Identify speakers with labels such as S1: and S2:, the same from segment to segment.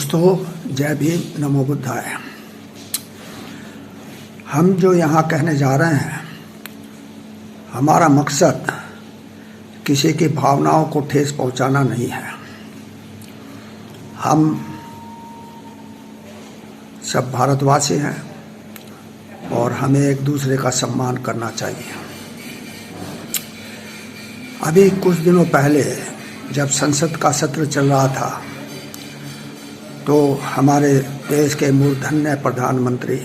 S1: दोस्तों, जय भीम, नमो बुद्धाय। हम जो यहाँ कहने जा रहे हैं, हमारा मकसद किसी की भावनाओं को ठेस पहुँचाना नहीं है। हम सब भारतवासी हैं और हमें एक दूसरे का सम्मान करना चाहिए। अभी कुछ दिनों पहले जब संसद का सत्र चल रहा था तो हमारे देश के मूर्धन्य प्रधानमंत्री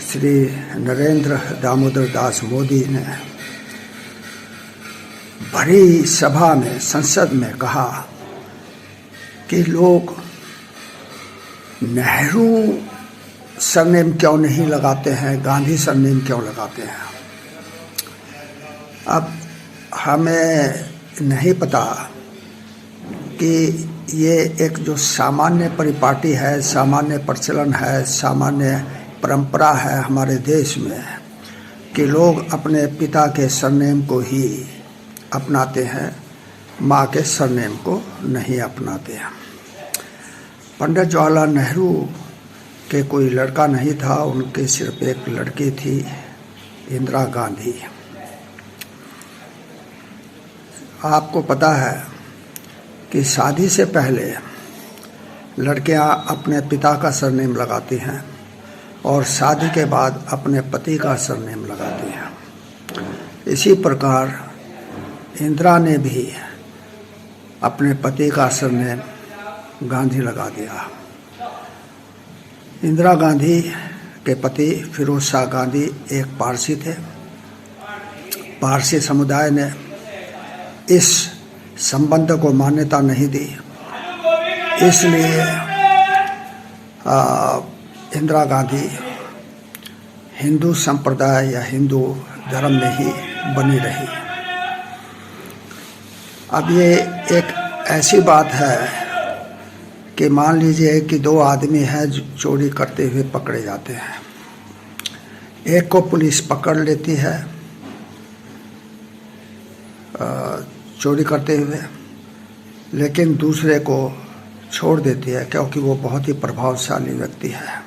S1: श्री नरेंद्र दामोदर दास मोदी ने बड़ी सभा में, संसद में कहा कि लोग नेहरू सरनेम क्यों नहीं लगाते हैं, गांधी सरनेम क्यों लगाते हैं। अब हमें नहीं पता कि ये एक जो सामान्य परिपाटी है, सामान्य प्रचलन है, सामान्य परंपरा है हमारे देश में कि लोग अपने पिता के सरनेम को ही अपनाते हैं, माँ के सरनेम को नहीं अपनाते हैं। पंडित जवाहरलाल नेहरू के कोई लड़का नहीं था, उनके सिर्फ एक लड़की थी, इंदिरा गांधी। आपको पता है कि शादी से पहले लड़कियां अपने पिता का सरनेम लगाती हैं और शादी के बाद अपने पति का सरनेम लगाती हैं। इसी प्रकार इंदिरा ने भी अपने पति का सरनेम गांधी लगा दिया। इंदिरा गांधी के पति फिरोज शाह गांधी एक पारसी थे। पारसी समुदाय ने इस संबंध को मान्यता नहीं दी, इसलिए इंदिरा गांधी हिंदू संप्रदाय या हिंदू धर्म में ही बनी रही। अब ये एक ऐसी बात है कि मान लीजिए कि दो आदमी हैं जो चोरी करते हुए पकड़े जाते हैं। एक को पुलिस पकड़ लेती है चोरी करते हुए, लेकिन दूसरे को छोड़ देती है क्योंकि वो बहुत ही प्रभावशाली व्यक्ति है।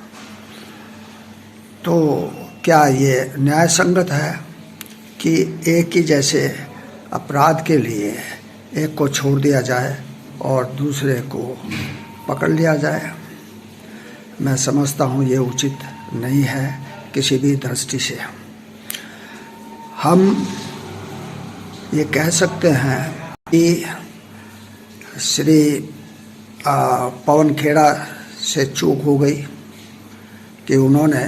S1: तो क्या ये न्याय संगत है कि एक ही जैसे अपराध के लिए एक को छोड़ दिया जाए और दूसरे को पकड़ लिया जाए? मैं समझता हूँ ये उचित नहीं है किसी भी दृष्टि से। हम ये कह सकते हैं कि श्री पवन खेड़ा से चूक हो गई कि उन्होंने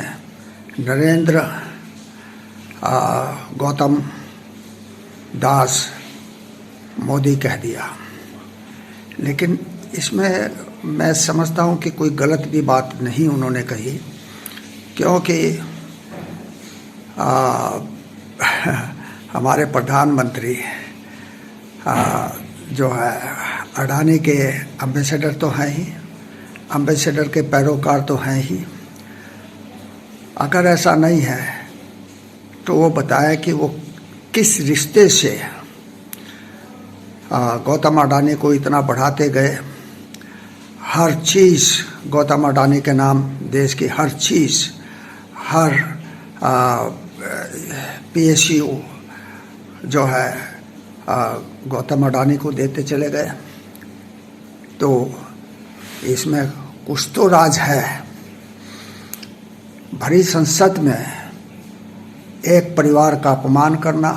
S1: नरेंद्र गौतम दास मोदी कह दिया, लेकिन इसमें मैं समझता हूँ कि कोई गलत भी बात नहीं उन्होंने कही, क्योंकि हमारे प्रधानमंत्री जो है अडानी के एम्बेसडर तो हैं ही, एम्बेसडर के पैरोकार तो हैं ही। अगर ऐसा नहीं है तो वो बताए कि वो किस रिश्ते से गौतम अडानी को इतना बढ़ाते गए। हर चीज़ गौतम अडानी के नाम, देश की हर चीज़, हर PSU जो है गौतम अडानी को देते चले गए। तो इसमें कुछ तो राज है। भरी संसद में एक परिवार का अपमान करना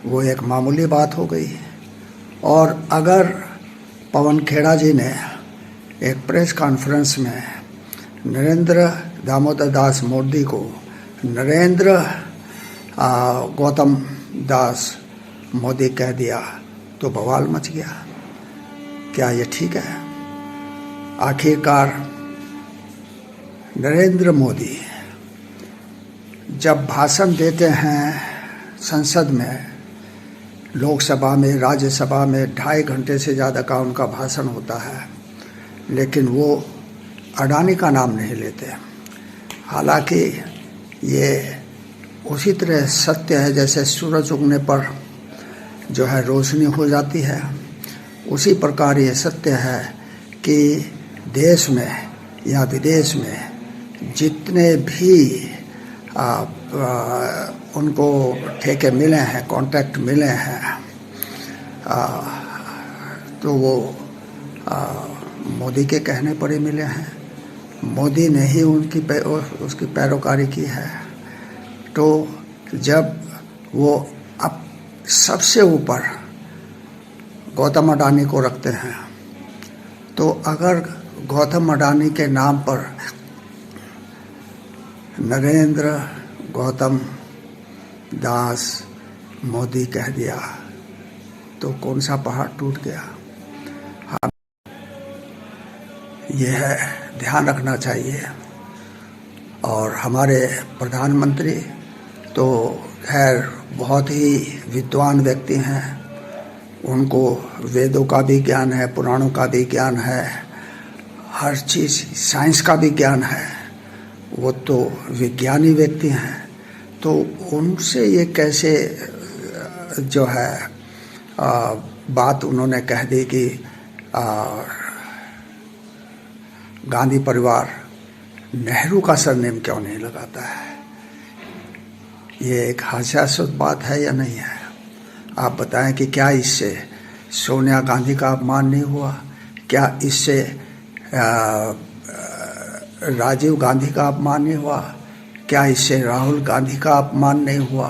S1: वो एक मामूली बात हो गई। और अगर पवन खेड़ा जी ने एक प्रेस कॉन्फ्रेंस में नरेंद्र दामोदर दास मोदी को नरेंद्र गौतम दास मोदी कह दिया तो बवाल मच गया। क्या ये ठीक है? आखिरकार नरेंद्र मोदी जब भाषण देते हैं संसद में, लोकसभा में, राज्यसभा में 2.5 घंटे से ज़्यादा का उनका भाषण होता है, लेकिन वो अडानी का नाम नहीं लेते। हालांकि ये उसी तरह सत्य है जैसे सूरज उगने पर जो है रोशनी हो जाती है, उसी प्रकार ये सत्य है कि देश में या विदेश में जितने भी उनको ठेके मिले हैं, कॉन्ट्रैक्ट मिले हैं, तो वो मोदी के कहने पर ही मिले हैं। मोदी ने ही उसकी पैरोकारी की है। तो जब वो अब सबसे ऊपर गौतम अडानी को रखते हैं, तो अगर गौतम अडानी के नाम पर नरेंद्र गौतम दास मोदी कह दिया तो कौन सा पहाड़ टूट गया। यह ध्यान रखना चाहिए। और हमारे प्रधानमंत्री तो खैर बहुत ही विद्वान व्यक्ति हैं, उनको वेदों का भी ज्ञान है, पुराणों का भी ज्ञान है, हर चीज़ साइंस का भी ज्ञान है। वो तो विज्ञानी व्यक्ति हैं, तो उनसे ये कैसे जो है बात उन्होंने कह दी कि गांधी परिवार नेहरू का सरनेम क्यों नहीं लगाता है। ये एक हास्यास्पद बात है या नहीं है? आप बताएं कि क्या इससे सोनिया गांधी का अपमान नहीं हुआ? क्या इससे राजीव गांधी का अपमान नहीं हुआ? क्या इससे राहुल गांधी का अपमान नहीं हुआ?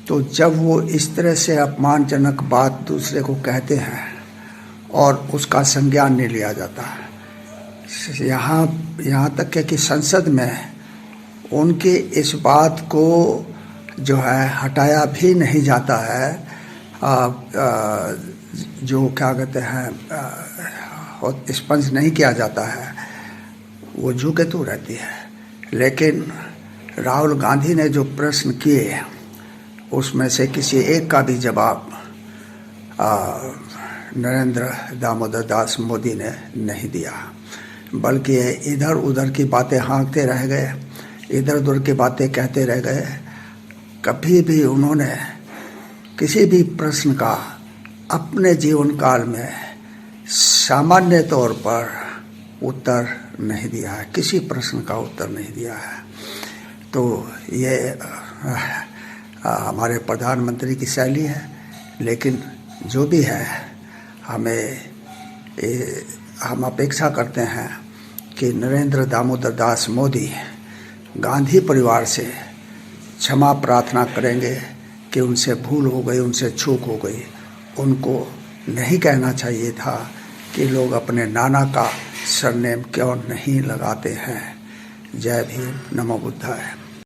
S1: तो जब वो इस तरह से अपमानजनक बात दूसरे को कहते हैं और उसका संज्ञान नहीं लिया जाता, यहाँ तक कि संसद में उनके इस बात को जो है हटाया भी नहीं जाता है, जो क्या कहते हैं स्पंज नहीं किया जाता है, वो झुके तो रहती है। लेकिन राहुल गांधी ने जो प्रश्न किए उसमें से किसी एक का भी जवाब नरेंद्र दामोदर दास मोदी ने नहीं दिया, बल्कि इधर उधर की बातें हाँकते रह गए, इधर उधर की बातें कहते रह गए। कभी भी उन्होंने किसी भी प्रश्न का अपने जीवन काल में सामान्य तौर पर उत्तर नहीं दिया है, किसी प्रश्न का उत्तर नहीं दिया है। तो ये हमारे प्रधानमंत्री की शैली है। लेकिन जो भी है, हम अपेक्षा करते हैं कि नरेंद्र दामोदर दास मोदी गांधी परिवार से क्षमा प्रार्थना करेंगे कि उनसे भूल हो गई, उनसे चूक हो गई। उनको नहीं कहना चाहिए था कि लोग अपने नाना का सरनेम क्यों नहीं लगाते हैं। जय भीम, नमो बुद्धाय।